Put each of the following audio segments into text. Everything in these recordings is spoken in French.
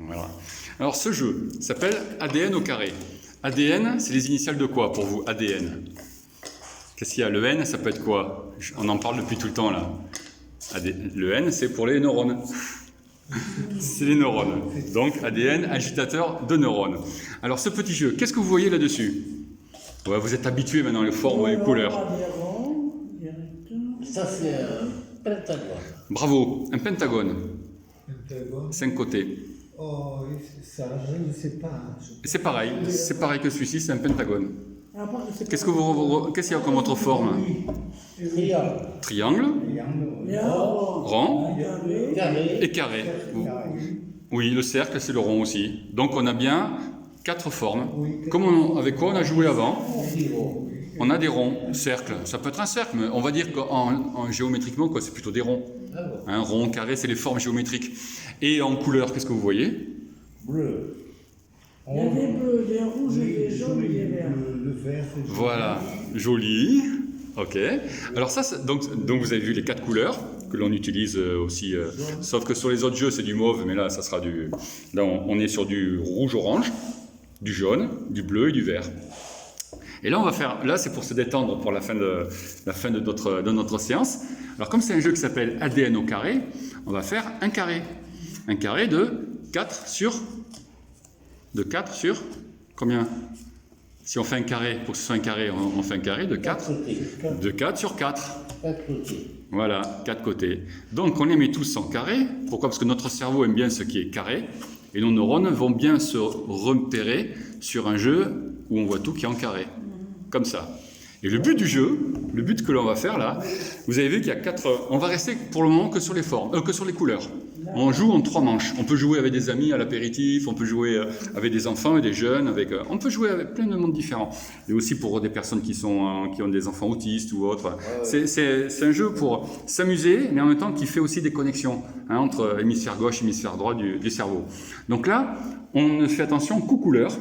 Voilà. Alors ce jeu s'appelle ADN au carré. ADN, c'est les initiales de quoi pour vous, ADN? Qu'est-ce qu'il y a? Le N, ça peut être quoi? On en parle depuis tout le temps là. Le N, c'est pour les neurones. C'est les neurones. Donc ADN, agitateur de neurones. Alors ce petit jeu, qu'est-ce que vous voyez là-dessus? Ouais, vous êtes habitués maintenant aux formes et aux couleurs. Ça, c'est un pentagone. Bravo, un pentagone. Pentagone. 5 côtés. Oh, ça, je ne sais pas. C'est pareil que celui-ci, c'est un pentagone. Qu'est-ce qu'il y a comme autre forme? Triangle. Triangle, rond Carré. et carré. Oui, le cercle, c'est le rond aussi. Donc on a bien 4 formes. Avec quoi on a joué avant? On a des ronds, cercles. Ça peut être un cercle, mais on va dire qu'en géométriquement, c'est plutôt des ronds. Un rond, carré, c'est les formes géométriques. Et en couleur, qu'est-ce que vous voyez? Bleu. Il y a des bleus, des rouges, des jaunes et des verts. Le vert, c'est joli. Voilà, joli. Ok. Alors ça, donc vous avez vu les 4 couleurs que l'on utilise aussi. Sauf que sur les autres jeux, c'est du mauve, mais là, ça sera du. Là, on est sur du rouge-orange, du jaune, du bleu et du vert. Et là, on va faire. Là, c'est pour se détendre pour la fin de notre séance. Alors, comme c'est un jeu qui s'appelle ADN au carré, on va faire un carré. Un carré de 4 sur combien? Si on fait un carré, pour que ce soit un carré, on fait un carré de 4. De 4 sur 4. 4 côtés. Voilà, 4 côtés. Donc on les met tous en carré. Pourquoi? Parce que notre cerveau aime bien ce qui est carré. Et nos neurones vont bien se repérer sur un jeu où on voit tout qui est en carré. Comme ça. Et le but du jeu, le but que l'on va faire là, vous avez vu qu'il y a 4... On va rester pour le moment que sur les formes, que sur les couleurs. On joue en 3 manches. On peut jouer avec des amis à l'apéritif, on peut jouer avec des enfants et des jeunes, on peut jouer avec plein de mondes différents. Et aussi pour des personnes qui ont des enfants autistes ou autres. C'est un jeu pour s'amuser, mais en même temps qui fait aussi des connexions entre hémisphère gauche et hémisphère droit du cerveau. Donc là, on fait attention qu'aux couleurs.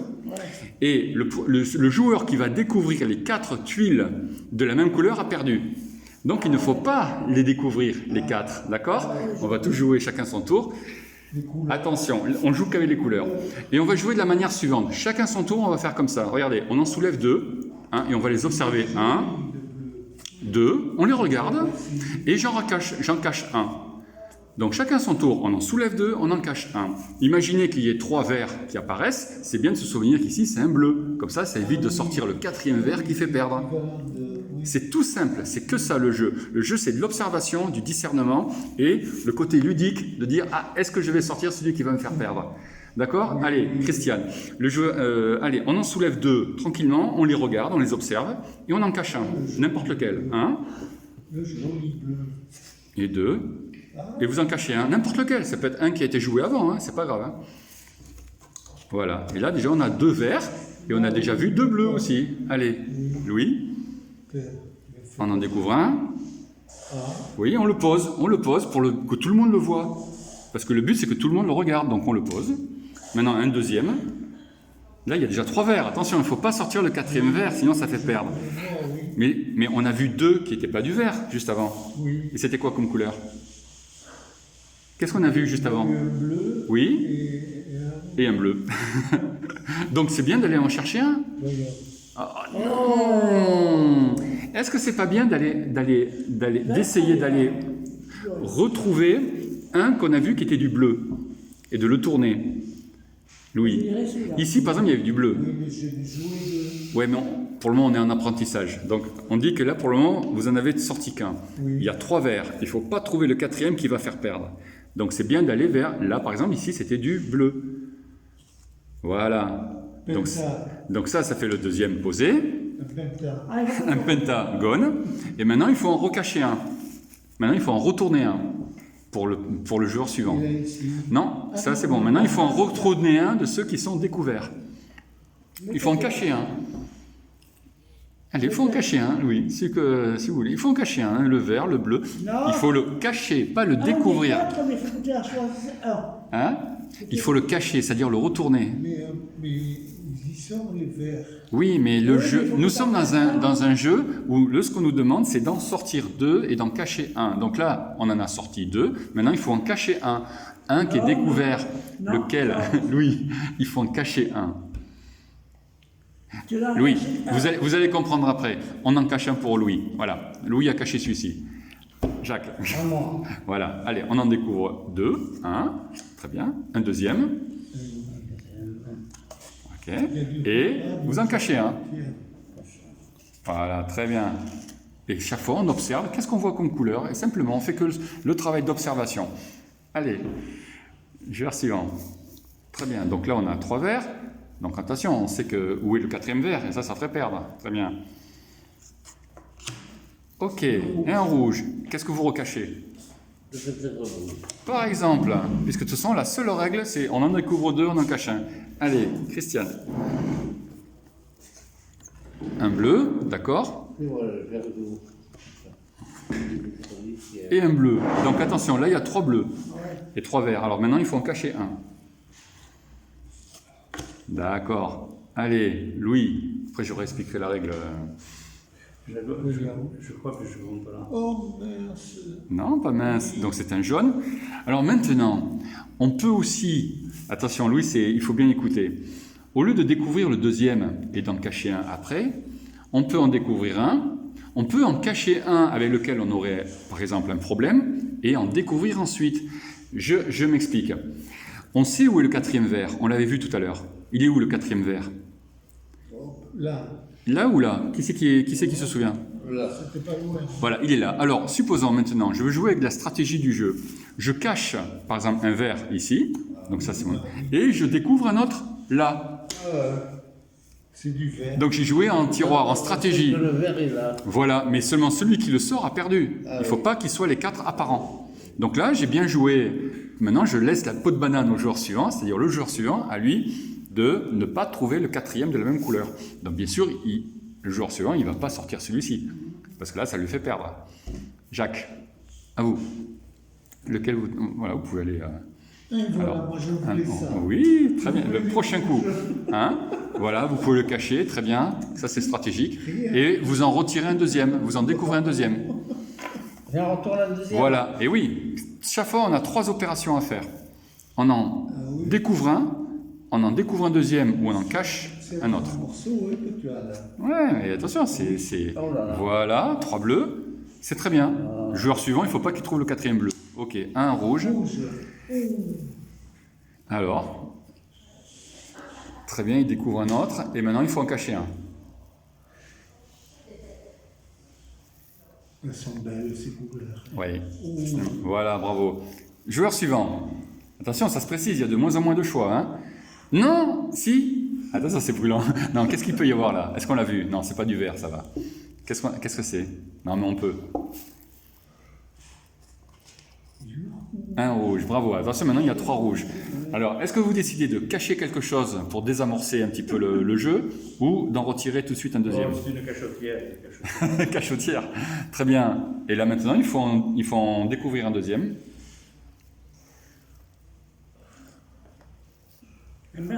Et le joueur qui va découvrir les 4 tuiles de la même couleur a perdu. Donc il ne faut pas les découvrir, les 4, d'accord? On va tous jouer chacun son tour. Attention, on joue qu'avec les couleurs. Et on va jouer de la manière suivante. Chacun son tour, on va faire comme ça. Regardez, on en soulève 2, et on va les observer. 1, 2, on les regarde, et j'en cache un. Donc chacun son tour, on en soulève 2, on en cache un. Imaginez qu'il y ait 3 verts qui apparaissent, c'est bien de se souvenir qu'ici c'est un bleu. Comme ça évite de sortir le 4e vert qui fait perdre. C'est tout simple, c'est que ça le jeu. Le jeu, c'est de l'observation, du discernement et le côté ludique de dire « Ah, est-ce que je vais sortir celui qui va me faire perdre ?» D'accord? Allez, Christiane, le jeu, allez, on en soulève 2 tranquillement, on les regarde, on les observe et on en cache un, n'importe lequel. 1, Le joli bleu. et 2, et vous en cachez un, n'importe lequel. Ça peut être un qui a été joué avant, c'est pas grave. Voilà, et là déjà on a 2 verts et on a déjà vu 2 bleus aussi. Allez, Louis, on en découvre un. Oui, on le pose pour que tout le monde le voit. Parce que le but c'est que tout le monde le regarde, donc on le pose. Maintenant un deuxième. Là il y a déjà 3 verts, attention, il ne faut pas sortir le 4e vert, sinon ça fait perdre. Mais on a vu 2 qui n'étaient pas du vert juste avant. Et c'était quoi comme couleur? Qu'est-ce qu'on a vu juste avant? Bleu. Oui, et un bleu. Donc c'est bien d'aller en chercher un. Oh, non. Est-ce que c'est pas bien d'essayer d'aller retrouver un qu'on a vu qui était du bleu et de le tourner? Louis. Ici par exemple il y avait du bleu. Ouais, mais pour le moment on est en apprentissage. Donc on dit que là pour le moment vous en avez sorti qu'un. Il y a 3 verts. Il ne faut pas trouver le 4e qui va faire perdre. Donc c'est bien d'aller vers, là par exemple, ici c'était du bleu. Voilà. Donc ça fait le 2e posé. Un pentagone. Et maintenant il faut en recacher un. Maintenant il faut en retourner un pour le joueur suivant. Non, ça c'est bon. Maintenant il faut en retourner un de ceux qui sont découverts. Il faut en cacher un. Allez, il faut en cacher un, Louis, si vous voulez. Il faut en cacher un, le vert, le bleu. Il faut le cacher, pas le découvrir. Hein? Il faut le cacher, c'est-à-dire le retourner. Mais ils y sont les verts. Oui, mais le jeu, nous sommes dans un jeu où ce qu'on nous demande, c'est d'en sortir 2 et d'en cacher un. Donc là, on en a sorti 2. Maintenant, il faut en cacher un. un qui est Non, découvert, non, lequel, non. Louis, il faut en cacher un. Tu l'as Louis, caché. vous allez comprendre après. On en cache un pour Louis. Voilà, Louis a caché celui-ci. Jacques. À moi. Voilà, allez, on en découvre deux. Un, très bien. Un deuxième. Ok. Et vous en cachez un. Voilà, très bien. Et chaque fois, on observe. Qu'est-ce qu'on voit comme couleur? Et simplement, on fait que le travail d'observation. Allez, joueur suivant. Très bien. Donc là, on a 3 verts. Donc attention, on sait que où est le 4e vert. Et ça ferait perdre. Très bien. Ok. Et un rouge. Qu'est-ce que vous recachez? Par exemple, puisque de toute façon, la seule règle, c'est on en découvre 2, on en cache un. Allez, Christiane. Un bleu, d'accord. Et voilà, le vert d'eau. Et un bleu. Donc attention, là il y a 3 bleus et 3 verts. Alors maintenant il faut en cacher un. D'accord. Allez, Louis. Après je réexpliquerai la règle. Je crois que je ne compte pas là. Oh mince. Non, pas mince. Donc c'est un jaune. Alors maintenant, on peut aussi... Attention Louis, il faut bien écouter. Au lieu de découvrir le deuxième et d'en cacher un après, on peut en découvrir un. On peut en cacher un avec lequel on aurait, par exemple, un problème et en découvrir ensuite. Je m'explique. On sait où est le 4e vert. On l'avait vu tout à l'heure. Il est où le 4e vert? Là. Là ou là? Qui c'est qui se souvient? Là. C'était pas loin. Voilà, il est là. Alors, supposons maintenant, je veux jouer avec la stratégie du jeu. Je cache, par exemple, un vert ici. Donc ça, c'est mon... Et je découvre un autre là. C'est du vert. Donc j'ai joué en tiroir, en stratégie. Le vert est là. Voilà, mais seulement celui qui le sort a perdu. Il ne faut pas qu'il soit les 4 apparents. Donc là, j'ai bien joué. Maintenant, je laisse la peau de banane au joueur suivant, c'est-à-dire le joueur suivant, à lui, de ne pas trouver le 4e de la même couleur. Donc bien sûr, le joueur suivant, il ne va pas sortir celui-ci. Parce que là, ça lui fait perdre. Jacques, à vous. Lequel vous... Voilà, vous pouvez aller... Voilà, Alors, moi je voulais ça. oui, très bien. Le prochain coup. Hein, voilà, vous pouvez le cacher, très bien. Ça, c'est stratégique. Et vous en retirez un deuxième. Vous en découvrez un deuxième. Et on retourne à la deuxième. Voilà. Et oui, chaque fois, on a 3 opérations à faire. On en découvre un, on en découvre un deuxième ou on en cache C'est un autre. morceau que tu as là. Ouais, mais attention, c'est... Oh là là. Voilà, 3 bleus. C'est très bien. Le joueur suivant, il ne faut pas qu'il trouve le 4e bleu. Ok, un rouge. Rouge. Alors, très bien, il découvre un autre, et maintenant il faut en cacher un. Elles sont belles ces couleurs. Oui. Voilà, bravo. Joueur suivant. Attention, ça se précise, il y a de moins en moins de choix. Hein. Non, si. Attention, c'est brûlant. Non, qu'est-ce qu'il peut y avoir là? Est-ce qu'on l'a vu? Non, c'est pas du vert, ça va. Qu'est-ce que c'est? Non, mais on peut. Un rouge, bravo. Attention, maintenant il y a 3 rouges. Alors, est-ce que vous décidez de cacher quelque chose pour désamorcer un petit peu le jeu ou d'en retirer tout de suite un deuxième? C'est une cachotière. Cachotière. Très bien. Et là maintenant, il faut en découvrir un deuxième.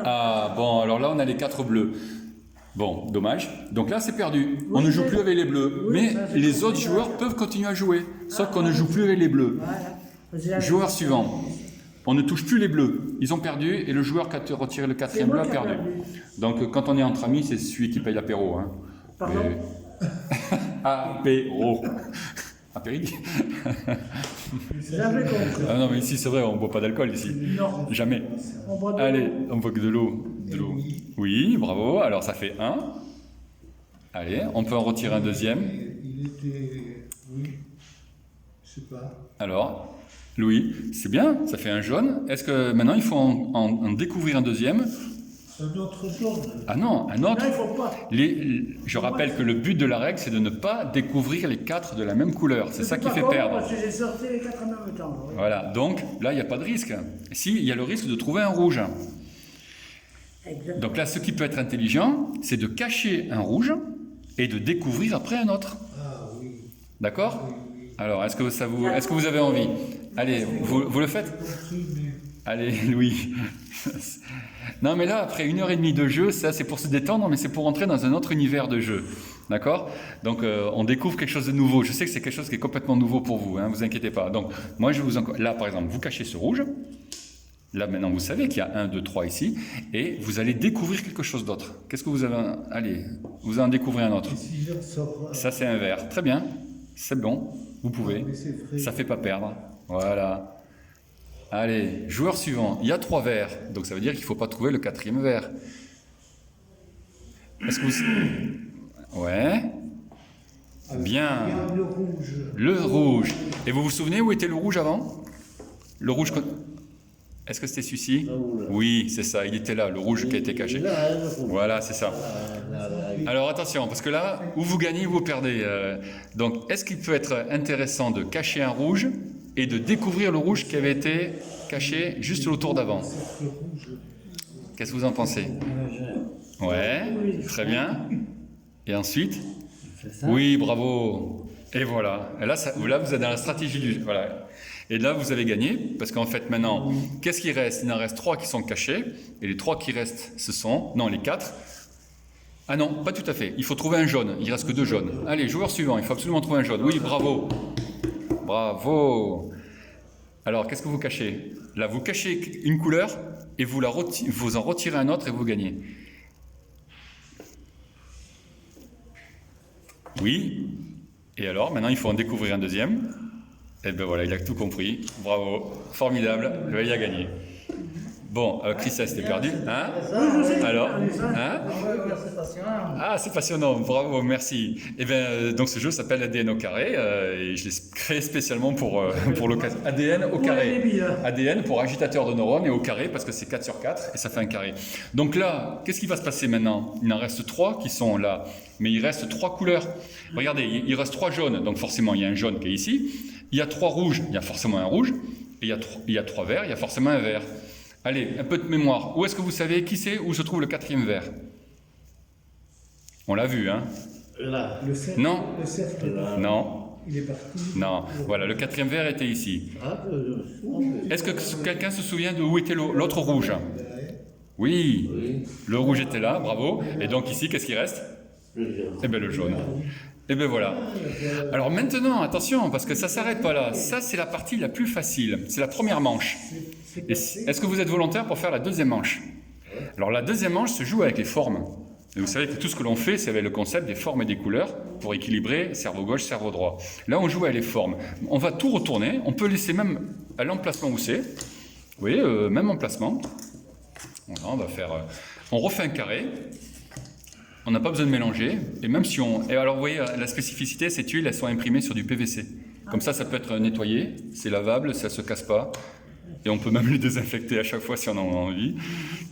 Ah, bon, alors là on a les 4 bleus. Bon, dommage. Donc là c'est perdu. On ne joue plus avec les bleus. Mais les autres joueurs peuvent continuer à jouer. Sauf qu'on ne joue plus avec les bleus. Joueur suivant. On ne touche plus les bleus. Ils ont perdu et le joueur qui a retiré le 4e bleu a perdu. Donc quand on est entre amis, c'est celui qui paye l'apéro. Hein. Pardon? Apéro. Apéritif. J'avais compris. Ah non, mais ici c'est vrai, on ne boit pas d'alcool ici. Non. Jamais. On boit de Allez, l'eau. on boit que de l'eau. De l'eau. Oui, bravo. Alors ça fait 1. Allez, on peut en retirer un deuxième. Il était. Oui. Je sais pas. Alors, Louis, c'est bien, ça fait un jaune. Est-ce que maintenant il faut en découvrir un deuxième? Un autre jaune. Ah non, un autre. Là, il faut pas. Je rappelle que le but de la règle, c'est de ne pas découvrir les 4 de la même couleur. C'est ça qui fait perdre. Parce que j'ai sorti les 4 en même temps. Oui. Voilà, donc là, il n'y a pas de risque. Si, il y a le risque de trouver un rouge. Exactement. Donc là, ce qui peut être intelligent, c'est de cacher un rouge et de découvrir après un autre. Ah oui. D'accord? Alors, est-ce que vous avez envie? Allez, vous le faites? Compris, mais Allez, Louis. Non, mais là, après 1h30 de jeu, ça c'est pour se détendre, mais c'est pour entrer dans un autre univers de jeu. D'accord? Donc, on découvre quelque chose de nouveau. Je sais que c'est quelque chose qui est complètement nouveau pour vous, hein, vous inquiétez pas. Donc, moi, je vous là, par exemple, vous cachez ce rouge. Là, maintenant, vous savez qu'il y a 1, 2, 3 ici, et vous allez découvrir quelque chose d'autre. Qu'est-ce que vous avez... Allez, vous en découvrez un autre. Et si j'en sors. Ça, c'est un vert. Très bien. C'est bon. Vous pouvez. Mais c'est vrai. Ça fait pas perdre. Voilà. Allez, joueur suivant. Il y a 3 verts, donc ça veut dire qu'il ne faut pas trouver le 4e vert. Est-ce que vous... Ouais. Alors, Bien. il y a le rouge. Le rouge. Et vous vous souvenez où était le rouge avant? Le rouge... Est-ce que c'était celui-ci? Là où, là. Oui, c'est ça. Il était là, le rouge qui a été caché. Là, le rouge. Voilà, c'est ça. Là. Alors attention, parce que là, ou vous gagnez ou vous perdez. Donc, est-ce qu'il peut être intéressant de cacher un rouge et de découvrir le rouge qui avait été caché juste au tour d'avant? Le rouge. Qu'est-ce que vous en pensez? Ouais, très bien. Et ensuite? C'est ça. Oui, bravo. Et voilà. Et là, là, vous êtes dans la stratégie du... Voilà. Et là, vous avez gagné, parce qu'en fait, maintenant, qu'est-ce qui reste? Il en reste 3 qui sont cachés, et les 3 qui restent, ce sont... Non, les 4. Ah non, pas tout à fait. Il faut trouver un jaune. Il ne reste que 2 jaunes. Allez, joueur suivant, il faut absolument trouver un jaune. Oui, bravo. Bravo. Alors, qu'est-ce que vous cachez? Là, vous cachez une couleur, et vous en retirez un autre, et vous gagnez. Oui. Et alors, maintenant, il faut en découvrir un deuxième. Et ben voilà, il a tout compris. Bravo. Formidable. Il a gagné. Bon, Christian, c'était perdu. Hein? Alors? Hein? Ah, c'est passionnant. Bravo, merci. Et bien, donc ce jeu s'appelle ADN au carré. Et je l'ai créé spécialement pour l'occasion. ADN au carré. ADN pour agitateur de neurones et au carré parce que c'est 4 sur 4 et ça fait un carré. Donc là, qu'est-ce qui va se passer maintenant? Il en reste 3 qui sont là. Mais il reste 3 couleurs. Regardez, il reste 3 jaunes. Donc forcément, il y a un jaune qui est ici. Il y a 3 rouges. Il y a forcément un rouge. Et il y a 3 verts. Il y a forcément un vert. Allez, un peu de mémoire. Où est-ce que vous savez qui c'est où se trouve le 4e vert? On l'a vu, hein? Là. Le cercle. Non. Le cercle. Non, Il est parti. non. Voilà, le 4e vert était ici. Ah, Est-ce que quelqu'un se souvient de où était l'autre rouge? Oui, oui. le rouge était là, bravo. Et donc ici, qu'est-ce qui reste? Le jaune. Eh bien, le jaune. Et bien voilà. Alors maintenant, attention, parce que ça ne s'arrête pas là. Ça, c'est la partie la plus facile. C'est la première manche. Est-ce que vous êtes volontaire pour faire la deuxième manche? Alors la deuxième manche se joue avec les formes. Et vous savez que tout ce que l'on fait, c'est avec le concept des formes et des couleurs pour équilibrer cerveau gauche, cerveau droit. Là, on joue avec les formes. On va tout retourner. On peut laisser même à l'emplacement où c'est. Vous voyez, même emplacement. Voilà, on va faire... on refait un carré. On n'a pas besoin de mélanger. Et même si on... Et alors, vous voyez, la spécificité, ces tuiles, elles sont imprimées sur du PVC. Comme ça peut être nettoyé. C'est lavable, ça ne se casse pas. Et on peut même les désinfecter à chaque fois si on en a envie.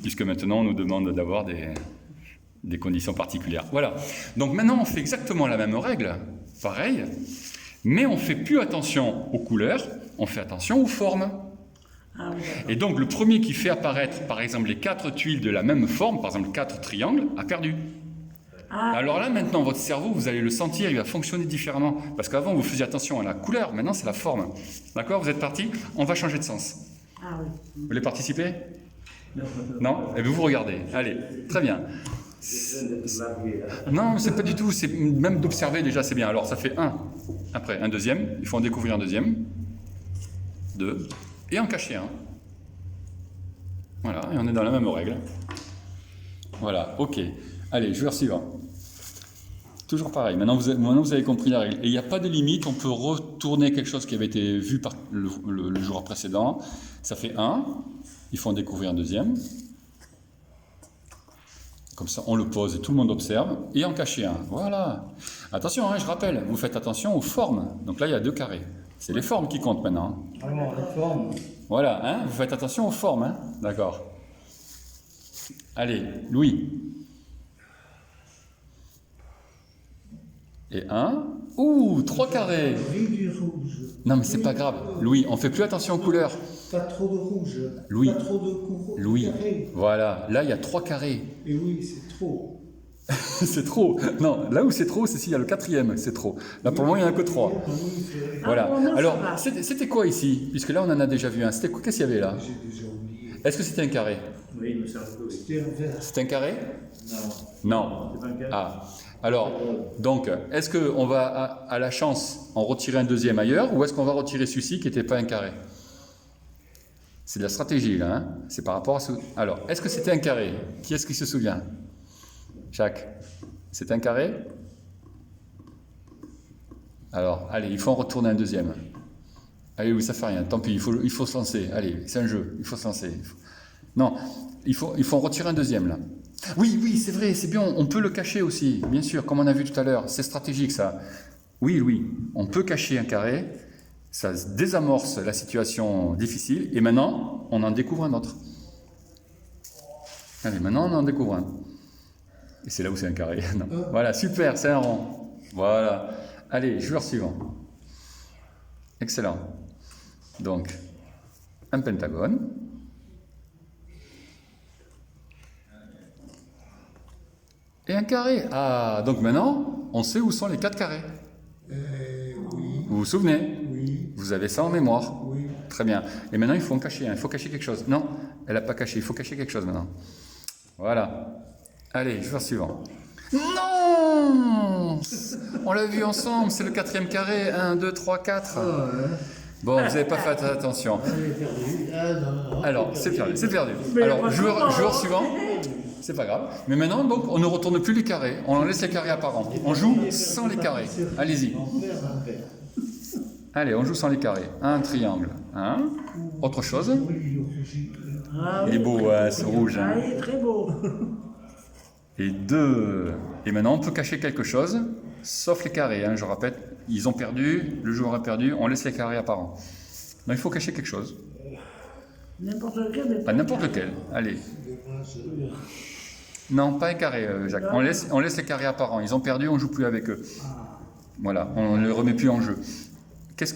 Puisque maintenant, on nous demande d'avoir des conditions particulières. Voilà. Donc maintenant, on fait exactement la même règle. Pareil. Mais on ne fait plus attention aux couleurs. On fait attention aux formes. Ah oui, Et donc, le premier qui fait apparaître, par exemple, les 4 tuiles de la même forme, par exemple 4 triangles, a perdu. ah, Alors là, maintenant, votre cerveau, vous allez le sentir, il va fonctionner différemment. Parce qu'avant, vous faisiez attention à la couleur, maintenant, c'est la forme. D'accord? Vous êtes parti? On va changer de sens. ah oui. Vous voulez participer? Non? Eh bien, vous regardez. Allez, très bien. Non, c'est pas du tout. C'est même d'observer déjà, c'est bien. Alors, ça fait 1. Après, un deuxième. Il faut en découvrir un deuxième. 2. Et en cacher un. Voilà, et on est dans la même règle. Voilà, ok. Allez, joueur suivant. Toujours pareil, maintenant vous avez compris la règle. Et il n'y a pas de limite, on peut retourner quelque chose qui avait été vu par le joueur précédent. Ça fait 1, il faut en découvrir un deuxième. Comme ça, on le pose et tout le monde observe. Et en cacher un, voilà. Attention, hein, je rappelle, vous faites attention aux formes. Donc là, il y a 2 carrés. C'est les formes qui comptent maintenant. Alors, la forme. Voilà, hein, vous faites attention aux formes. Hein, d'accord. Allez, Louis. Et 1. Ouh, 3 carrés. Gris du rouge. Non, mais c'est pas grave. Louis, on fait plus attention aux couleurs. Pas trop de rouge. Louis. Pas trop de couleurs. Louis. Voilà. Là, il y a 3 carrés. Et oui, c'est trop. C'est trop. Non, là où c'est trop, c'est s'il y a le 4e. C'est trop. Là, pour le moment, il n'y en a que 3. Voilà. Ah, bon, Alors, ça va. c'était quoi ici? Puisque là, on en a déjà vu un. Qu'est-ce qu'il y avait là? J'ai déjà oublié. Est-ce que c'était un carré? Oui, il me semble que oui. C'était un vert. C'est un carré? Non. Non. C'est pas un cas. Ah. Alors, donc, est-ce qu'on va, à la chance, en retirer un deuxième ailleurs, ou est-ce qu'on va retirer celui-ci qui n'était pas un carré? C'est de la stratégie, là. Hein. C'est par rapport à ce... Alors, est-ce que c'était un carré? Qui est-ce qui se souvient? Jacques, c'est un carré? Alors, allez, il faut en retourner un deuxième. Allez, oui, ça fait rien. Tant pis, il faut se lancer. Allez, c'est un jeu. Il faut se lancer. Non, il faut en retirer un deuxième, là. Oui, oui, c'est vrai, c'est bien. On peut le cacher aussi, bien sûr, comme on a vu tout à l'heure. C'est stratégique, ça. Oui, oui, on peut cacher un carré. Ça désamorce la situation difficile. Et maintenant, on en découvre un autre. Allez, maintenant, on en découvre un. Et c'est là où c'est un carré. Non. Voilà, super, c'est un rond. Voilà. Allez, joueur suivant. Excellent. Donc, un pentagone. Et un carré. Ah, donc maintenant, on sait où sont les 4 carrés. Oui, Vous vous souvenez? oui, Vous avez ça en mémoire. oui. Très bien. Et maintenant, il faut en cacher un. Il faut cacher quelque chose. Non, elle n'a pas caché. Il faut cacher quelque chose maintenant. Voilà. Allez, joueur suivant. Non! On l'a vu ensemble, c'est le 4e carré. 1, 2, 3, 4. Bon, vous n'avez pas fait attention. Alors, c'est perdu. C'est perdu. Mais Alors, joueur franchement, suivant. C'est pas grave. Mais maintenant, donc, on ne retourne plus les carrés. On en laisse les carrés apparents. On joue sans les carrés. Allez-y. Allez, on joue sans les carrés. Un triangle. Un. Autre chose. Ah, Il est oui. beau, hein, ce rouge. Ah, Hein. il est très beau. Et 2. Et maintenant, on peut cacher quelque chose, sauf les carrés. Hein, je répète, ils ont perdu, le joueur a perdu, on laisse les carrés apparents. Donc, il faut cacher quelque chose. N'importe lequel, mais Pas n'importe lequel. Allez. Non, pas un carré, Jacques. On laisse les carrés apparents. Ils ont perdu, on ne joue plus avec eux. Voilà, on ne les remet plus en jeu.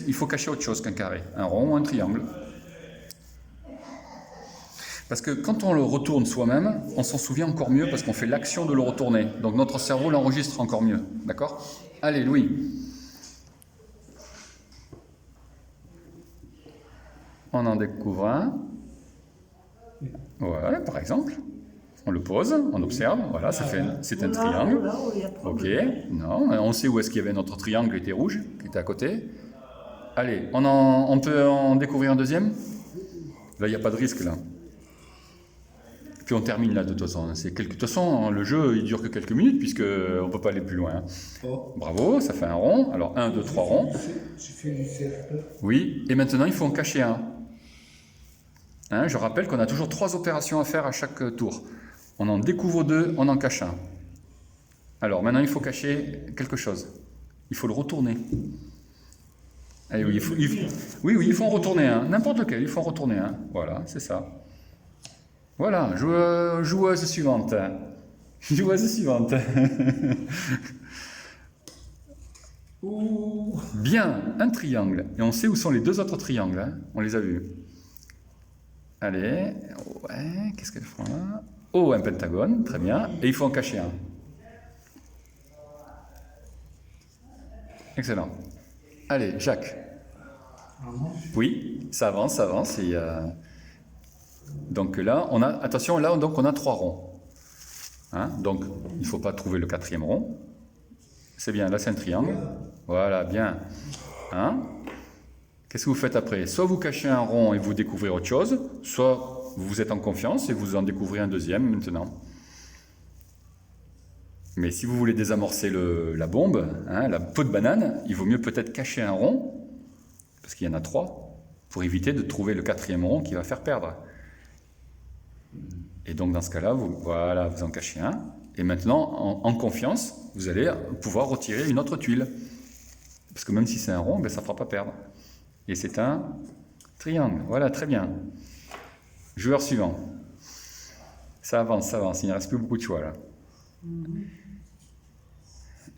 Il faut cacher autre chose qu'un carré. Un rond ou un triangle. Parce que quand on le retourne soi-même, on s'en souvient encore mieux parce qu'on fait l'action de le retourner. Donc notre cerveau l'enregistre encore mieux. D'accord? Allez, Louis. On en découvre un. Voilà, par exemple. On le pose, on observe. Voilà, c'est un triangle. Là, il y a Ok. problème. Non, on sait où est-ce qu'il y avait notre triangle qui était rouge, qui était à côté. Allez, on peut en découvrir un deuxième? Là, il n'y a pas de risque, là. Puis on termine là de toute façon. De toute façon, le jeu il dure que quelques minutes puisque on ne peut pas aller plus loin. Oh. Bravo, ça fait un rond. Alors 1, 2, 3 ronds. J'ai fait du cercle. Oui, et maintenant il faut en cacher un. Hein, je rappelle qu'on a toujours 3 opérations à faire à chaque tour. On en découvre 2, on en cache un. Alors maintenant il faut cacher quelque chose. Il faut le retourner. Allez, oui, il faut en retourner un. N'importe lequel, il faut en retourner un. Voilà, c'est ça. Voilà, joueuse suivante. Joueuse suivante. Bien, un triangle. Et on sait où sont les 2 autres triangles. Hein. On les a vus. Allez, ouais, qu'est-ce qu'elle fera là? Oh, un pentagone, très bien. Et il faut en cacher un. Excellent. Allez, Jacques. Oui, ça avance, ça avance. Et, donc là, attention, là, donc on a 3 ronds. Hein, donc, il ne faut pas trouver le 4e rond. C'est bien, là c'est un triangle. Voilà, bien. Hein? Qu'est-ce que vous faites après? Soit vous cachez un rond et vous découvrez autre chose, soit vous êtes en confiance et vous en découvrez un deuxième maintenant. Mais si vous voulez désamorcer la bombe, hein, la peau de banane, il vaut mieux peut-être cacher un rond, parce qu'il y en a 3, pour éviter de trouver le 4e rond qui va faire perdre. Et donc dans ce cas-là, vous en cachez un. Et maintenant, en confiance, vous allez pouvoir retirer une autre tuile. Parce que même si c'est un rond, ben, ça ne fera pas perdre. Et c'est un triangle. Voilà, très bien. Joueur suivant. Ça avance. Il ne reste plus beaucoup de choix là.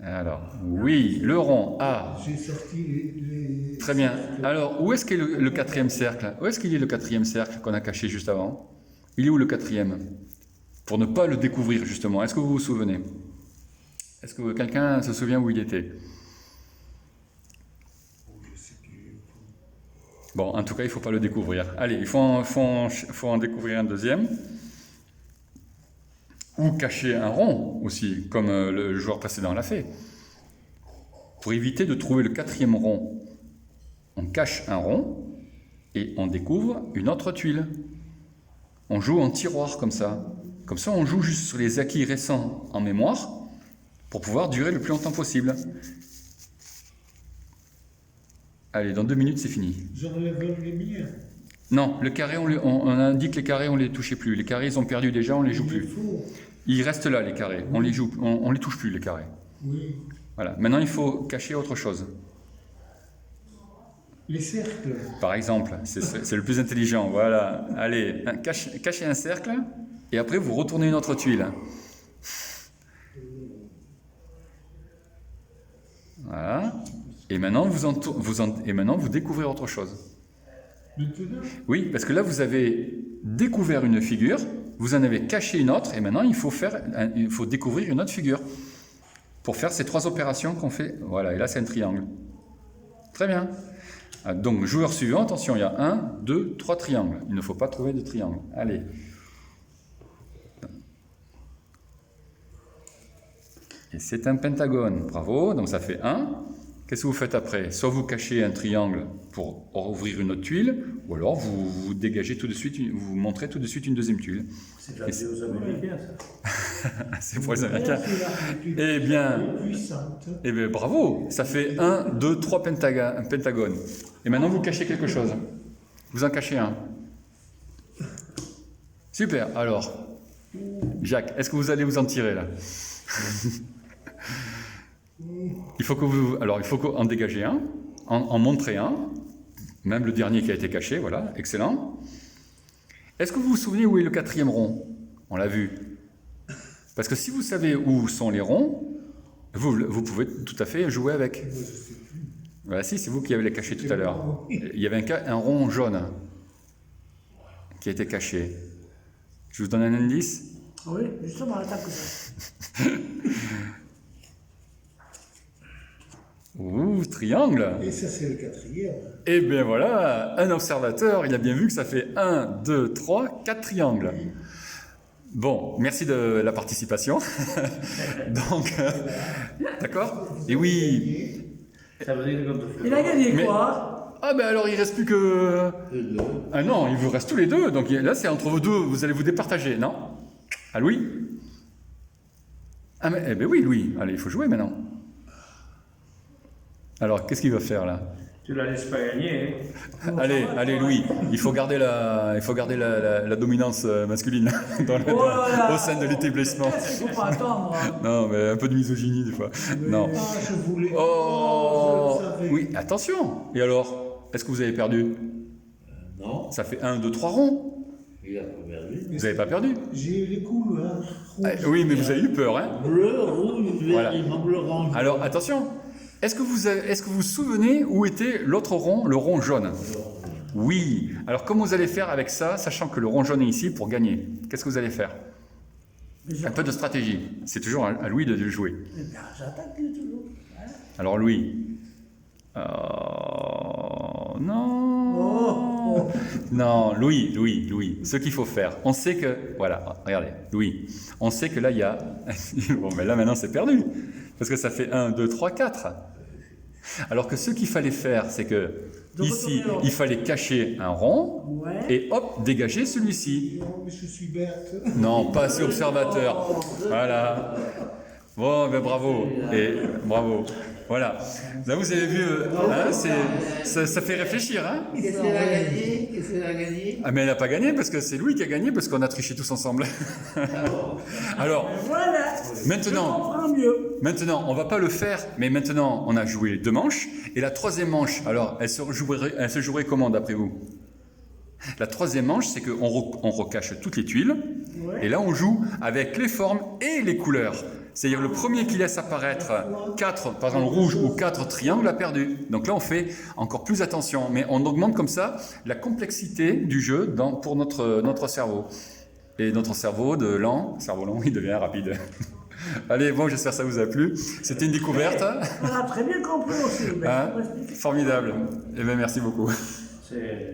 Alors, oui, le rond. Ah, J'ai sorti les... très bien. Alors, où est-ce qu'est le 4e cercle? Où est-ce qu'il est le 4e cercle qu'on a caché juste avant? Il est où le 4e? Pour ne pas le découvrir, justement. Est-ce que vous vous souvenez? Est-ce que quelqu'un se souvient où il était? Bon, en tout cas, il ne faut pas le découvrir. Allez, il faut en découvrir un deuxième. Ou cacher un rond aussi, comme le joueur précédent l'a fait. Pour éviter de trouver le 4e rond, on cache un rond. et on découvre une autre tuile. On joue en tiroir comme ça. Comme ça, on joue juste sur les acquis récents en mémoire pour pouvoir durer le plus longtemps possible. Allez, dans 2 minutes, c'est fini. J'enlève les miens. Non, le carré, on a dit que les carrés, on les touchait plus. Les carrés, ils ont perdu déjà, on les joue Il plus. faut. Ils restent là, les carrés. On les touche plus, les carrés. Oui. Voilà. Maintenant, il faut cacher autre chose. Les cercles. Par exemple, c'est le plus intelligent. Voilà. Allez, cachez un cercle et après vous retournez une autre tuile. Voilà. Et maintenant vous découvrez autre chose. Maintenant, Oui, parce que là vous avez découvert une figure, vous en avez caché une autre et maintenant il faut découvrir une autre figure pour faire ces 3 opérations qu'on fait. Voilà. Et là c'est un triangle. Très bien. Donc, joueur suivant, attention, il y a 1, 2, 3 triangles. Il ne faut pas trouver de triangle. Allez. Et c'est un pentagone. Bravo. Donc, ça fait 1. Qu'est-ce que vous faites après? Soit vous cachez un triangle pour ouvrir une autre tuile, ou alors vous dégagez tout de suite, vous montrez tout de suite une deuxième tuile. C'est fait aux Américains, ça. C'est pour les Américains. c'est Eh bien, puissante. eh bien, bravo. Ça fait 1, 2, 3 pentagones. Et maintenant, vous cachez quelque chose. Vous en cachez un. Super. Alors, Jacques, est-ce que vous allez vous en tirer là? Il faut qu'en dégager un, en montrer un, même le dernier qui a été caché, voilà, excellent. Est-ce que vous vous souvenez où est le 4e rond? On l'a vu. Parce que si vous savez où sont les ronds, vous pouvez tout à fait jouer avec. Voilà, si, c'est vous qui avez les cachés tout à l'heure. Il y avait un rond jaune qui a été caché. Je vous donne un indice? Oui, justement, attends que ça. Ouh, triangle. Et ça, c'est le 4e. Et bien voilà, un observateur, il a bien vu que ça fait 1, 2, 3, 4 triangles. Bon, merci de la participation. Donc, d'accord? Et oui. Ça veut dire que Il a gagné Mais- quoi? Ah ben alors il reste plus que... Ah non, il vous reste tous les deux. Donc là c'est entre vous deux, vous allez vous départager, non? Ah Louis? Ah mais, eh ben oui Louis, allez il faut jouer maintenant. Alors qu'est-ce qu'il va faire là? tu la laisses pas gagner. Hein. Allez Louis, il faut garder la dominance masculine dans Voilà. au sein de l'établissement. Qu'est-ce qu'il faut pas attendre? Non mais un peu de misogynie des fois. Non. Ah, je voulais. Oh je le savais. oui, attention. Et alors, est-ce que vous avez perdu? Non, Ça fait 1, 2, 3 ronds. il a pas perdu. Vous n'avez pas perdu? J'ai eu les couleurs. Ah, oui, mais vous avez eu peur, hein? Bleu, rouge, vert, Voilà. et bleu, orange. Alors, attention. Est-ce que vous vous souvenez où était l'autre rond, le rond jaune? Oui. Alors, comment vous allez faire avec ça, sachant que le rond jaune est ici pour gagner? Qu'est-ce que vous allez faire? Un peu de stratégie. C'est toujours à Louis de le jouer. Eh bien, j'attaque toujours. Alors, Louis. Non. Oh. Non, Louis. Ce qu'il faut faire, on sait que... Voilà, regardez, Louis. On sait que là, il y a... Bon, mais là, maintenant, c'est perdu. Parce que ça fait 1, 2, 3, 4. Alors que ce qu'il fallait faire, c'est que De ici, retourner au- il fallait cacher un rond Ouais. et hop, dégager celui-ci. Non, mais je suis bête. Non, pas assez observateur. Voilà. Bon, ben bravo. Et bravo. Voilà. Là, vous avez vu, hein, ça fait réfléchir. Hein. Qu'est-ce qu'elle a gagné? Qu'est-ce qu'elle a gagné? Ah, mais elle n'a pas gagné parce que c'est Louis qui a gagné parce qu'on a triché tous ensemble. Alors, Voilà. maintenant, Je comprends mieux. Maintenant, on va pas le faire, mais maintenant, on a joué les 2 manches. Et la 3e manche, alors, elle se jouerait comment, d'après vous? La 3e manche, c'est qu'on recache toutes les tuiles. Ouais. Et là, on joue avec les formes et les couleurs. C'est-à-dire, le premier qui laisse apparaître 4, par exemple, rouge ou 4 triangles a perdu. Donc là, on fait encore plus attention. Mais on augmente comme ça la complexité du jeu pour notre cerveau. Et notre cerveau lent, il devient rapide. Allez, bon, j'espère que ça vous a plu. C'était une découverte. On a très bien compris aussi. Mais Hein? faut expliquer. Formidable. Eh bien, merci beaucoup. C'est